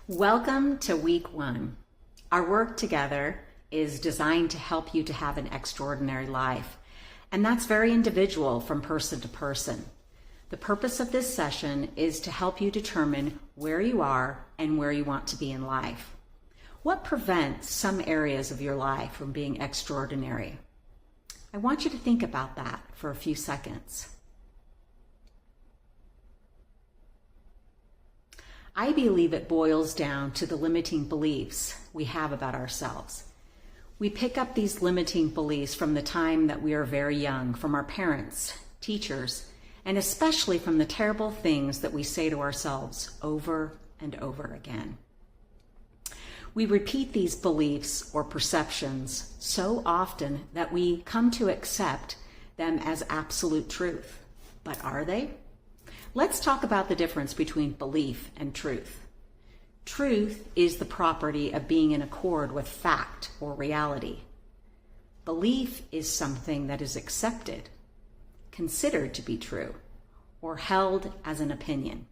Welcome to week 1. Our work together is designed to help you to have an extraordinary life, and that's very individual from person to person. The purpose of this session is to help you determine where you are and where you want to be in life. What prevents some areas of your life from being extraordinary? I want you to think about that for a few seconds. I believe it boils down to the limiting beliefs we have about ourselves. We pick up these limiting beliefs from the time that we are very young, from our parents, teachers, and especially from the terrible things that we say to ourselves over and over again. We repeat these beliefs or perceptions so often that we come to accept them as absolute truth. But are they? Let's talk about the difference between belief and truth. Truth is the property of being in accord with fact or reality. Belief is something that is accepted, considered to be true, or held as an opinion.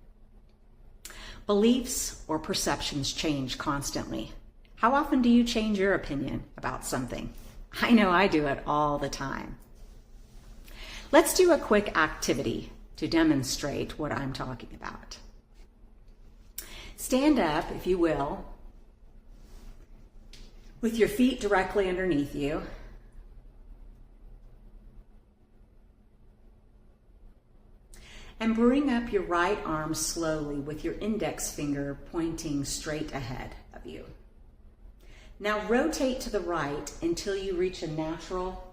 Beliefs or perceptions change constantly. How often do you change your opinion about something? I know I do it all the time. Let's do a quick activity to demonstrate what I'm talking about. Stand up, if you will, with your feet directly underneath you. And bring up your right arm slowly with your index finger pointing straight ahead of you. Now rotate to the right until you reach a natural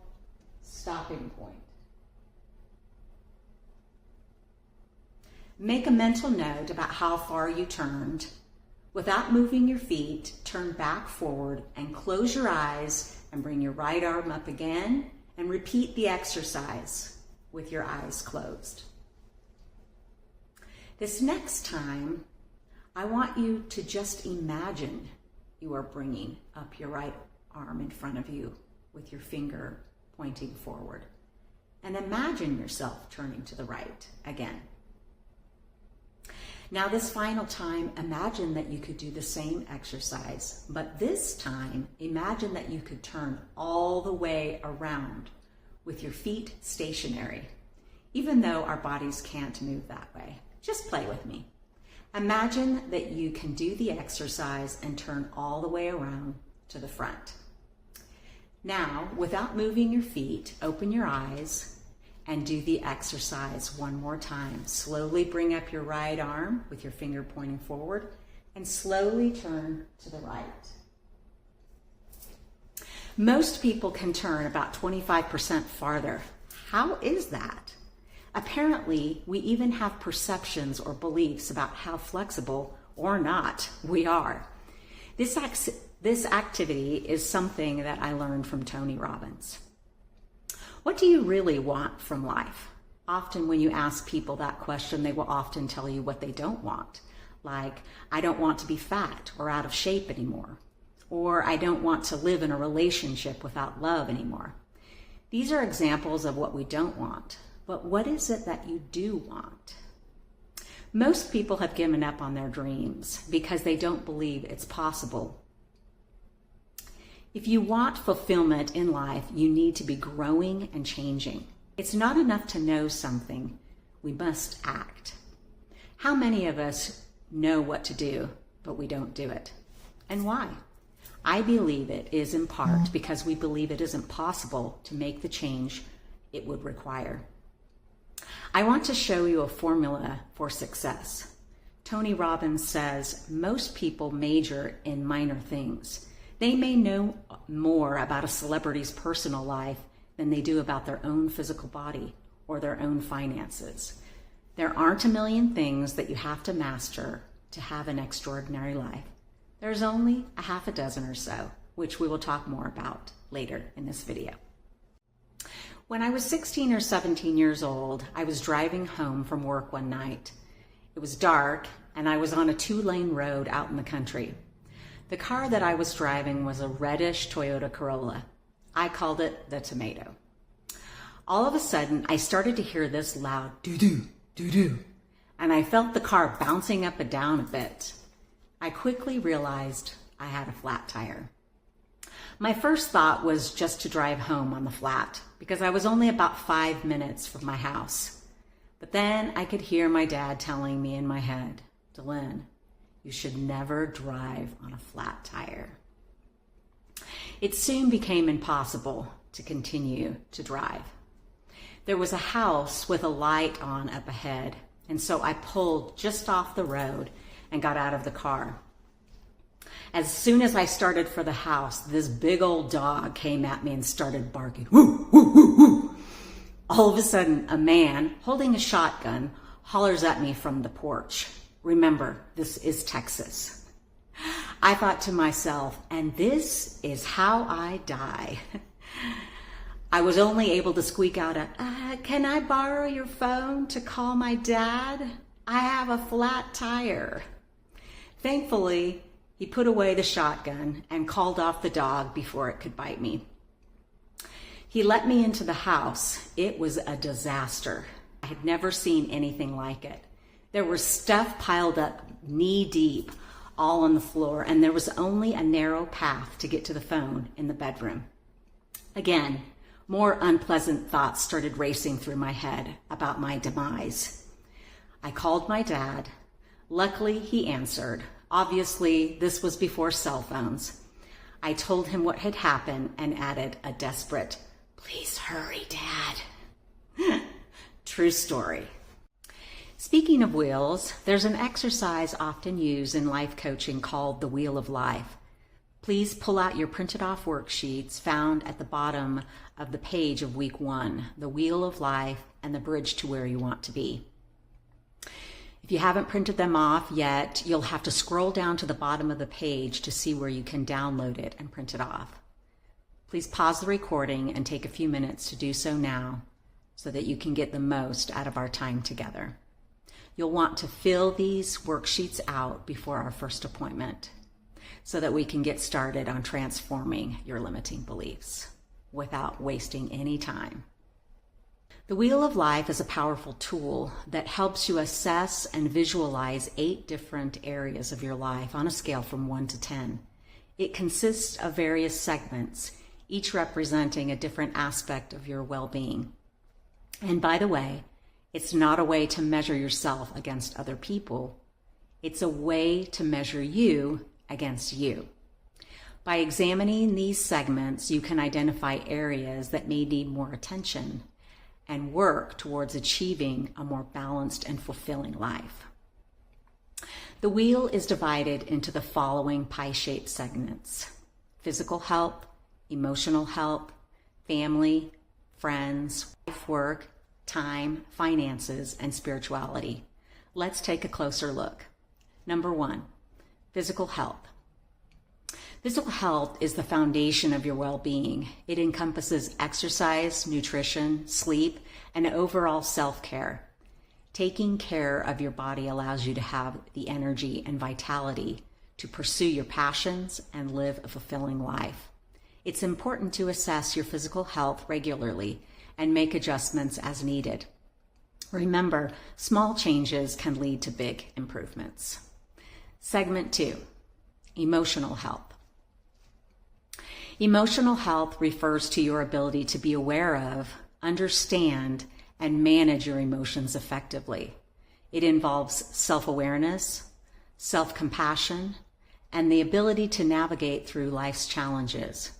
stopping point. Make a mental note about how far you turned. Without moving your feet, turn back forward and close your eyes and bring your right arm up again and repeat the exercise with your eyes closed. This next time, I want you to just imagine you are bringing up your right arm in front of you with your finger pointing forward. And imagine yourself turning to the right again. Now this final time, imagine that you could do the same exercise, but this time, imagine that you could turn all the way around with your feet stationary, even though our bodies can't move that way. Just play with me. Imagine that you can do the exercise and turn all the way around to the front. Now, without moving your feet, open your eyes and do the exercise one more time. Slowly bring up your right arm with your finger pointing forward and slowly turn to the right. Most people can turn about 25% farther. How is that? Apparently, we even have perceptions or beliefs about how flexible or not we are. This activity is something that I learned from Tony Robbins. What do you really want from life? Often when you ask people that question, they will often tell you what they don't want. Like, I don't want to be fat or out of shape anymore. Or I don't want to live in a relationship without love anymore. These are examples of what we don't want. But what is it that you do want? Most people have given up on their dreams because they don't believe it's possible. If you want fulfillment in life, you need to be growing and changing. It's not enough to know something. We must act. How many of us know what to do, but we don't do it? And why? I believe it is in part because we believe it isn't possible to make the change it would require. I want to show you a formula for success. Tony Robbins says most people major in minor things. They may know more about a celebrity's personal life than they do about their own physical body or their own finances. There aren't a million things that you have to master to have an extraordinary life. There's only a half a dozen or so, which we will talk more about later in this video. When I was 16 or 17 years old, I was driving home from work one night. It was dark and I was on a 2-lane road out in the country. The car that I was driving was a reddish Toyota Corolla. I called it the Tomato. All of a sudden, I started to hear this loud doo-doo, doo-doo, and I felt the car bouncing up and down a bit. I quickly realized I had a flat tire. My first thought was just to drive home on the flat because I was only about 5 minutes from my house. But then I could hear my dad telling me in my head, "Delynn, you should never drive on a flat tire." It soon became impossible to continue to drive. There was a house with a light on up ahead, and so I pulled just off the road and got out of the car. As soon as I started for the house, this big old dog came at me and started barking. Woo, woo, woo, woo. All of a sudden, a man holding a shotgun hollers at me from the porch. Remember, this is Texas. I thought to myself, and this is how I die. I was only able to squeak out "Can I borrow your phone to call my dad? I have a flat tire." Thankfully, he put away the shotgun and called off the dog before it could bite me. He let me into the house. It was a disaster. I had never seen anything like it. There was stuff piled up knee deep, all on the floor, and there was only a narrow path to get to the phone in the bedroom. Again, more unpleasant thoughts started racing through my head about my demise. I called my dad. Luckily, he answered. Obviously, this was before cell phones. I told him what had happened and added a desperate, "Please hurry, Dad." True story. Speaking of wheels, there's an exercise often used in life coaching called the Wheel of Life. Please pull out your printed off worksheets found at the bottom of the page of week 1, the Wheel of Life and the bridge to where you want to be. If you haven't printed them off yet, you'll have to scroll down to the bottom of the page to see where you can download it and print it off. Please pause the recording and take a few minutes to do so now so that you can get the most out of our time together. You'll want to fill these worksheets out before our first appointment so that we can get started on transforming your limiting beliefs without wasting any time. The Wheel of Life is a powerful tool that helps you assess and visualize 8 different areas of your life on a scale from 1 to 10. It consists of various segments, each representing a different aspect of your well-being. And by the way, it's not a way to measure yourself against other people. It's a way to measure you against you. By examining these segments, you can identify areas that may need more attention and work towards achieving a more balanced and fulfilling life. The wheel is divided into the following pie-shaped segments: physical health, emotional health, family, friends, life work, time, finances, and spirituality. Let's take a closer look. Number 1, physical health. Physical health is the foundation of your well-being. It encompasses exercise, nutrition, sleep, and overall self-care. Taking care of your body allows you to have the energy and vitality to pursue your passions and live a fulfilling life. It's important to assess your physical health regularly and make adjustments as needed. Remember, small changes can lead to big improvements. Segment 2, emotional health. Emotional health refers to your ability to be aware of, understand, and manage your emotions effectively. It involves self-awareness, self-compassion, and the ability to navigate through life's challenges.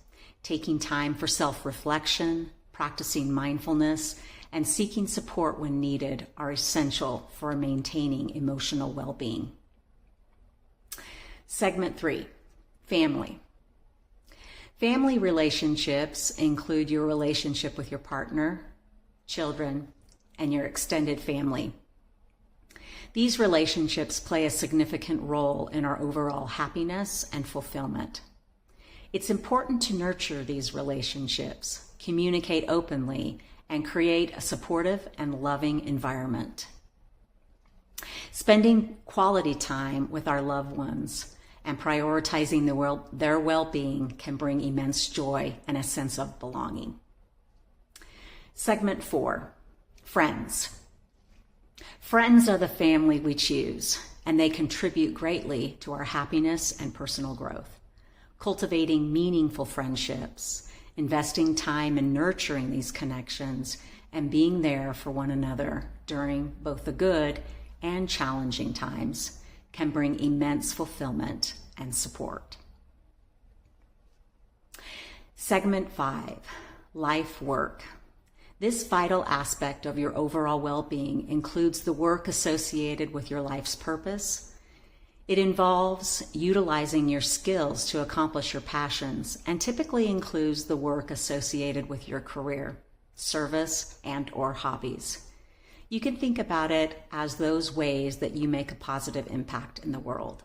Taking time for self-reflection, practicing mindfulness, and seeking support when needed are essential for maintaining emotional well-being. Segment 3, family. Family relationships include your relationship with your partner, children, and your extended family. These relationships play a significant role in our overall happiness and fulfillment. It's important to nurture these relationships, communicate openly, and create a supportive and loving environment. Spending quality time with our loved ones and prioritizing their well-being can bring immense joy and a sense of belonging. Segment 4, friends. Friends are the family we choose. and they contribute greatly to our happiness and personal growth. Cultivating meaningful friendships, investing time in nurturing these connections, and being there for one another during both the good and challenging times can bring immense fulfillment and support. Segment 5, life work. This vital aspect of your overall well-being includes the work associated with your life's purpose. It involves utilizing your skills to accomplish your passions and typically includes the work associated with your career, service, and/or hobbies. You can think about it as those ways that you make a positive impact in the world.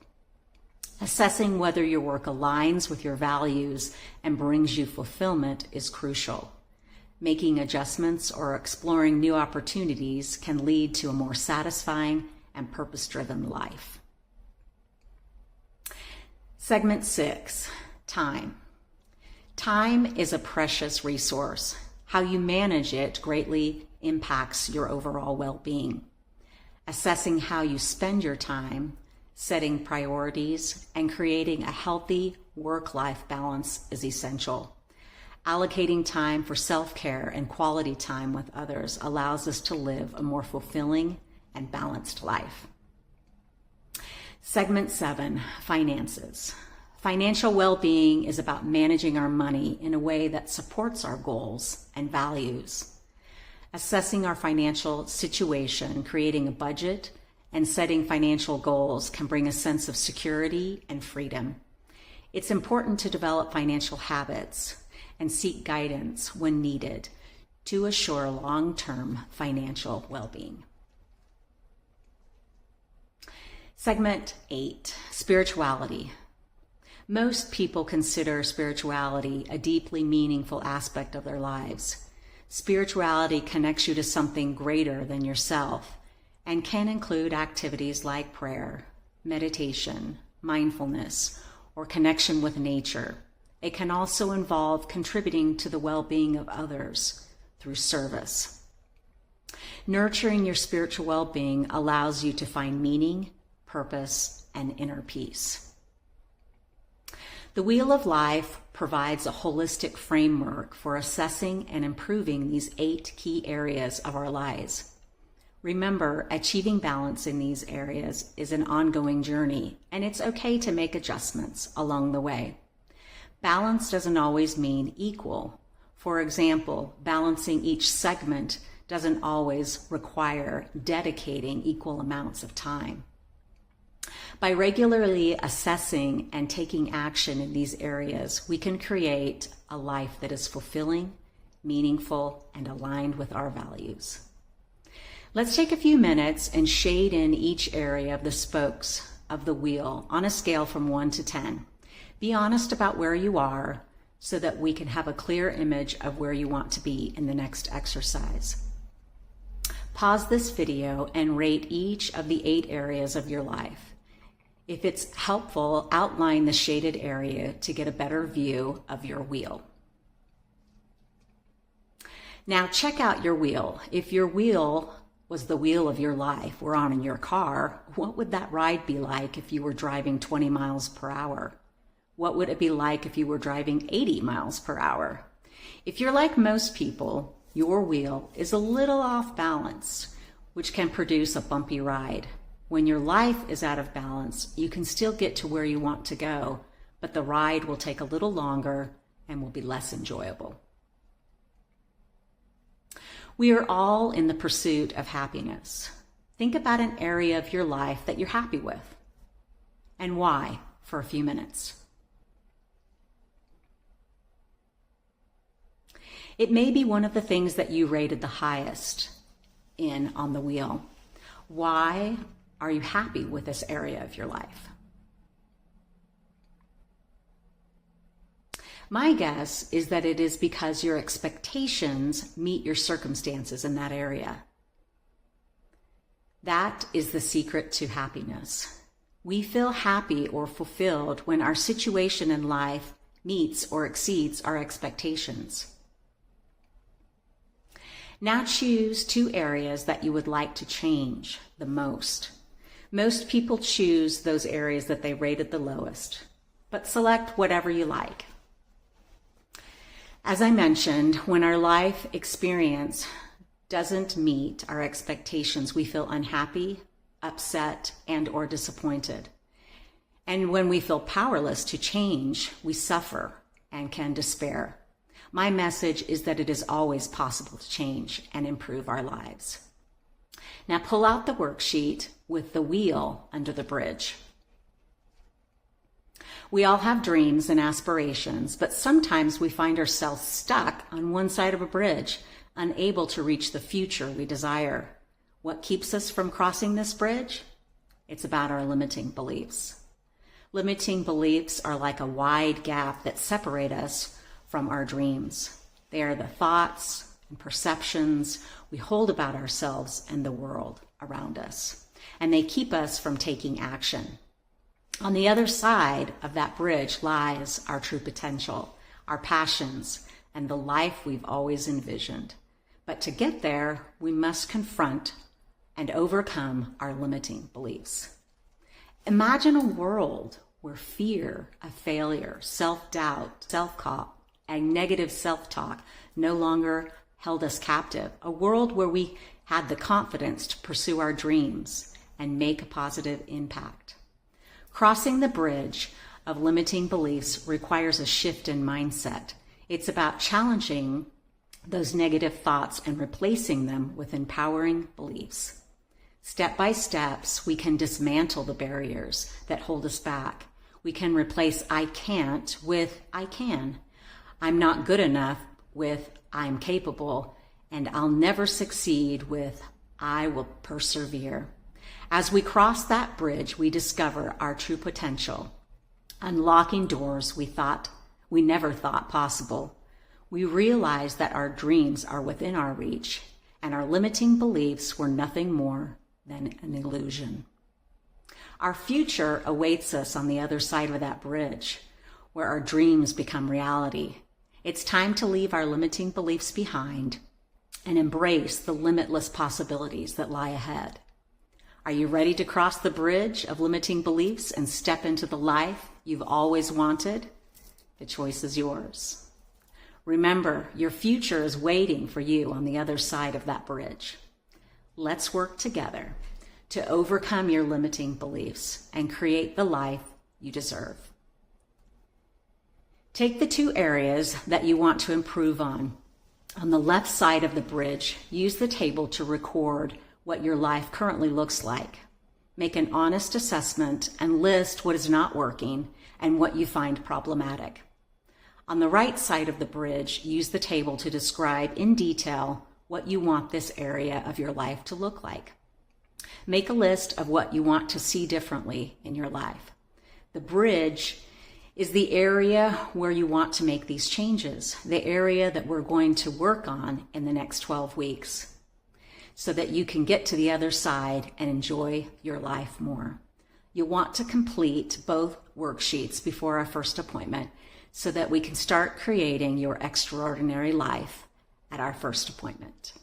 Assessing whether your work aligns with your values and brings you fulfillment is crucial. Making adjustments or exploring new opportunities can lead to a more satisfying and purpose-driven life. Segment 6, time. Time is a precious resource. How you manage it greatly impacts your overall well-being. Assessing how you spend your time, setting priorities, and creating a healthy work-life balance is essential. Allocating time for self-care and quality time with others allows us to live a more fulfilling and balanced life. Segment 7, finances. Financial well-being is about managing our money in a way that supports our goals and values. Assessing our financial situation, creating a budget, and setting financial goals can bring a sense of security and freedom. It's important to develop financial habits and seek guidance when needed to assure long-term financial well-being. Segment 8, spirituality. Most people consider spirituality a deeply meaningful aspect of their lives. Spirituality connects you to something greater than yourself and can include activities like prayer, meditation, mindfulness, or connection with nature. It can also involve contributing to the well-being of others through service. Nurturing your spiritual well-being allows you to find meaning, purpose, and inner peace. The Wheel of Life provides a holistic framework for assessing and improving these 8 key areas of our lives. Remember, achieving balance in these areas is an ongoing journey, and it's okay to make adjustments along the way. Balance doesn't always mean equal. For example, balancing each segment doesn't always require dedicating equal amounts of time. By regularly assessing and taking action in these areas, we can create a life that is fulfilling, meaningful, and aligned with our values. Let's take a few minutes and shade in each area of the spokes of the wheel on a scale from 1 to 10. Be honest about where you are so that we can have a clear image of where you want to be in the next exercise. Pause this video and rate each of the 8 areas of your life. If it's helpful, outline the shaded area to get a better view of your wheel. Now check out your wheel. If your wheel was the wheel of your life or on in your car, what would that ride be like if you were driving 20 miles per hour? What would it be like if you were driving 80 miles per hour? If you're like most people, your wheel is a little off balance, which can produce a bumpy ride. When your life is out of balance, you can still get to where you want to go, but the ride will take a little longer and will be less enjoyable. We are all in the pursuit of happiness. Think about an area of your life that you're happy with and why for a few minutes. It may be one of the things that you rated the highest in on the wheel. Why are you happy with this area of your life? My guess is that it is because your expectations meet your circumstances in that area. That is the secret to happiness. We feel happy or fulfilled when our situation in life meets or exceeds our expectations. Now choose 2 areas that you would like to change the most. Most people choose those areas that they rated the lowest, but select whatever you like. As I mentioned, when our life experience doesn't meet our expectations, we feel unhappy, upset, and/or disappointed. And when we feel powerless to change, we suffer and can despair. My message is that it is always possible to change and improve our lives. Now pull out the worksheet with the wheel under the bridge. We all have dreams and aspirations, but sometimes we find ourselves stuck on one side of a bridge, unable to reach the future we desire. What keeps us from crossing this bridge? It's about our limiting beliefs. Limiting beliefs are like a wide gap that separate us from our dreams. They are the thoughts and perceptions we hold about ourselves and the world around us, and they keep us from taking action. On the other side of that bridge lies our true potential, our passions, and the life we've always envisioned. But to get there, we must confront and overcome our limiting beliefs. Imagine a world where fear of failure, self-doubt, self-talk, and negative self-talk no longer held us captive. A world where we had the confidence to pursue our dreams and make a positive impact. Crossing the bridge of limiting beliefs requires a shift in mindset. It's about challenging those negative thoughts and replacing them with empowering beliefs. Step by steps, we can dismantle the barriers that hold us back. We can replace I can't with I can. I'm not good enough with I'm capable, and I'll never succeed with I will persevere. As we cross that bridge, we discover our true potential, unlocking doors we never thought possible. We realize that our dreams are within our reach, and our limiting beliefs were nothing more than an illusion. Our future awaits us on the other side of that bridge, where our dreams become reality. It's time to leave our limiting beliefs behind and embrace the limitless possibilities that lie ahead. Are you ready to cross the bridge of limiting beliefs and step into the life you've always wanted? The choice is yours. Remember, your future is waiting for you on the other side of that bridge. Let's work together to overcome your limiting beliefs and create the life you deserve. Take the two areas that you want to improve on. On the left side of the bridge, use the table to record what your life currently looks like. Make an honest assessment and list what is not working and what you find problematic. On the right side of the bridge, use the table to describe in detail what you want this area of your life to look like. Make a list of what you want to see differently in your life. The bridge is the area where you want to make these changes, the area that we're going to work on in the next 12 weeks, so that you can get to the other side and enjoy your life more. You'll want to complete both worksheets before our first appointment so that we can start creating your extraordinary life at our first appointment.